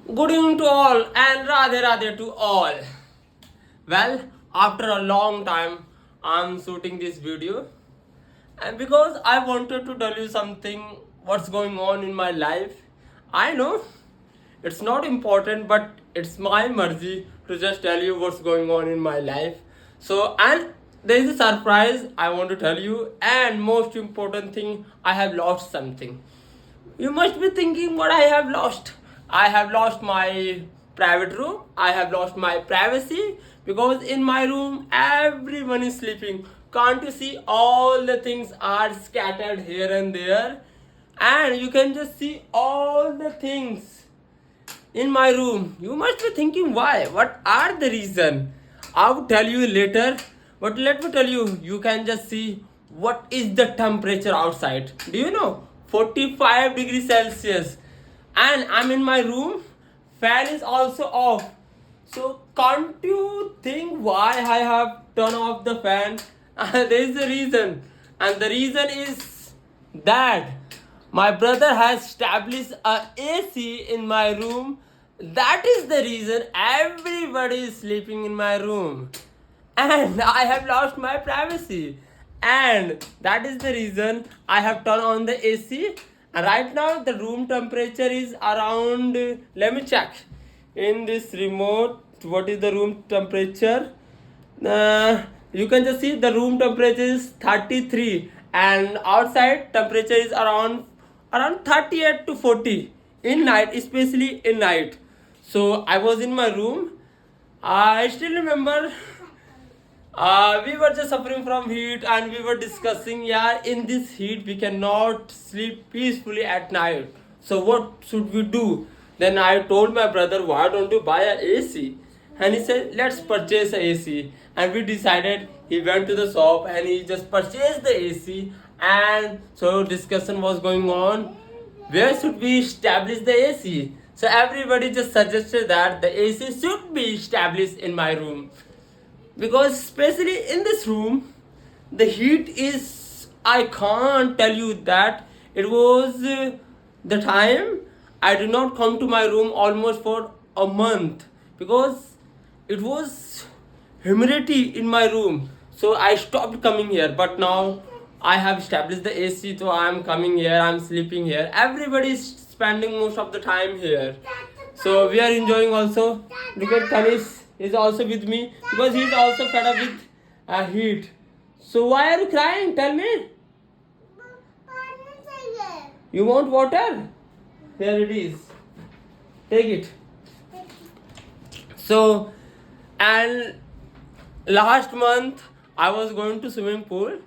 Good evening to all and Radhe Radhe to all. Well, after a long time, I'm shooting this video, and because I wanted to tell you something what's going on in my life. I know it's not important, but it's my mercy to just tell you what's going on in my life. So, and there is a surprise I want to tell you, and most important thing, I have lost something. You must be thinking what I have lost. I have lost my private room. I have lost my privacy because in my room everyone is sleeping. Can't you see all the things are scattered here and there? And you can just see all the things in my room. You must be thinking why? What are the reason? I will tell you later. But let me tell you, you can just see what is the temperature outside. Do you know? 45 degrees Celsius. And I'm in my room. Fan is also off. So can't you think why I have turned off the fan? There is a reason. And the reason is that my brother has established a AC in my room. That is the reason everybody is sleeping in my room. And I have lost my privacy. And that is the reason I have turned on the AC. And right now the room temperature is around, let me check in this remote what is the room temperature. You can just see the room temperature is 33 and outside temperature is around 38 to 40 in night, especially in night. So I was in my room. I still remember we were just suffering from heat and we were discussing, yeah, in this heat we cannot sleep peacefully at night. So what should we do? Then I told my brother, why don't you buy a AC? And he said, let's purchase a AC. And we decided, he went to the shop and he just purchased the AC. And so discussion was going on, where should we establish the AC? So everybody just suggested that the AC should be established in my room because especially in this room the heat is, I can't tell you that. It was the time I did not come to my room almost for a month because it was humidity in my room, so I stopped coming here. But now I have established the AC, so I am coming here, I'm sleeping here, everybody is spending most of the time here, so we are enjoying also. Look at Kanish is also with me because he is also fed up with heat. So why are you crying? Tell me. You want water? Here it is. Take it. So, and last month I was going to swimming pool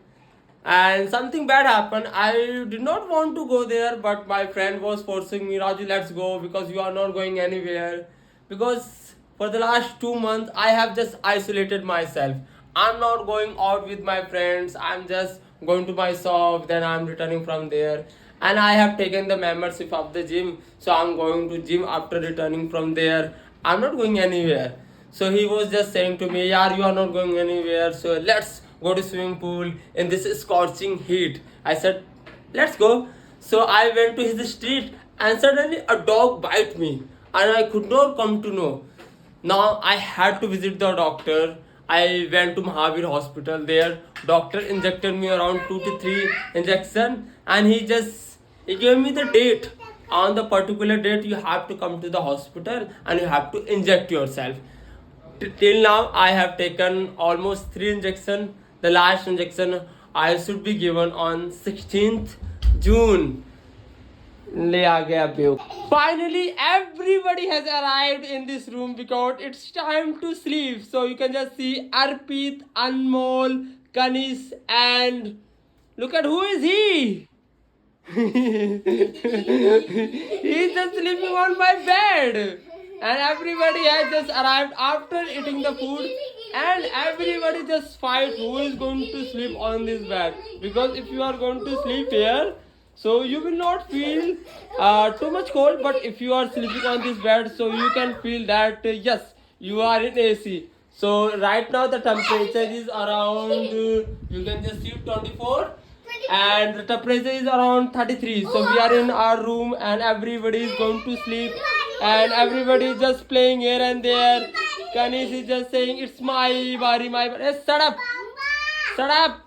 and something bad happened. I did not want to go there, but my friend was forcing me, Raju, let's go because you are not going anywhere. Because for the last 2 months I have just isolated myself. I'm not going out with my friends. I'm just going to my shop, then I'm returning from there. And I have taken the membership of the gym, so I'm going to gym after returning from there. I'm not going anywhere. So he was just saying to me, "Yaar, you are not going anywhere. So let's go to swimming pool in this scorching heat." I said, "Let's go." So I went to his street, and suddenly a dog bite me, and I could not come to know. Now I had to visit the doctor. I went to Mahavir hospital. There doctor injected me around 2 to 3 injection, and he gave me the date. On the particular date you have to come to the hospital and you have to inject yourself. Till now I have taken almost 3 injection. The last injection I should be given on 16th June. ले आ गया बेव. Finally, everybody has arrived in this room because it's time to sleep. So you can just see Arpit, Anmol, Kanish, and look at who is he. He's just sleeping on my bed. And everybody has just arrived after eating the food. And everybody just fight who is going to sleep on this bed. Because if you are going to sleep here, so you will not feel too much cold, but if you are sleeping on this bed, so you can feel that yes, you are in AC. So right now the temperature is around, you can just see 24 and the temperature is around 33. So we are in our room and everybody is going to sleep and everybody is just playing here and there. Kanish is just saying, "It's my bari, my bari." Hey, shut up! Shut up!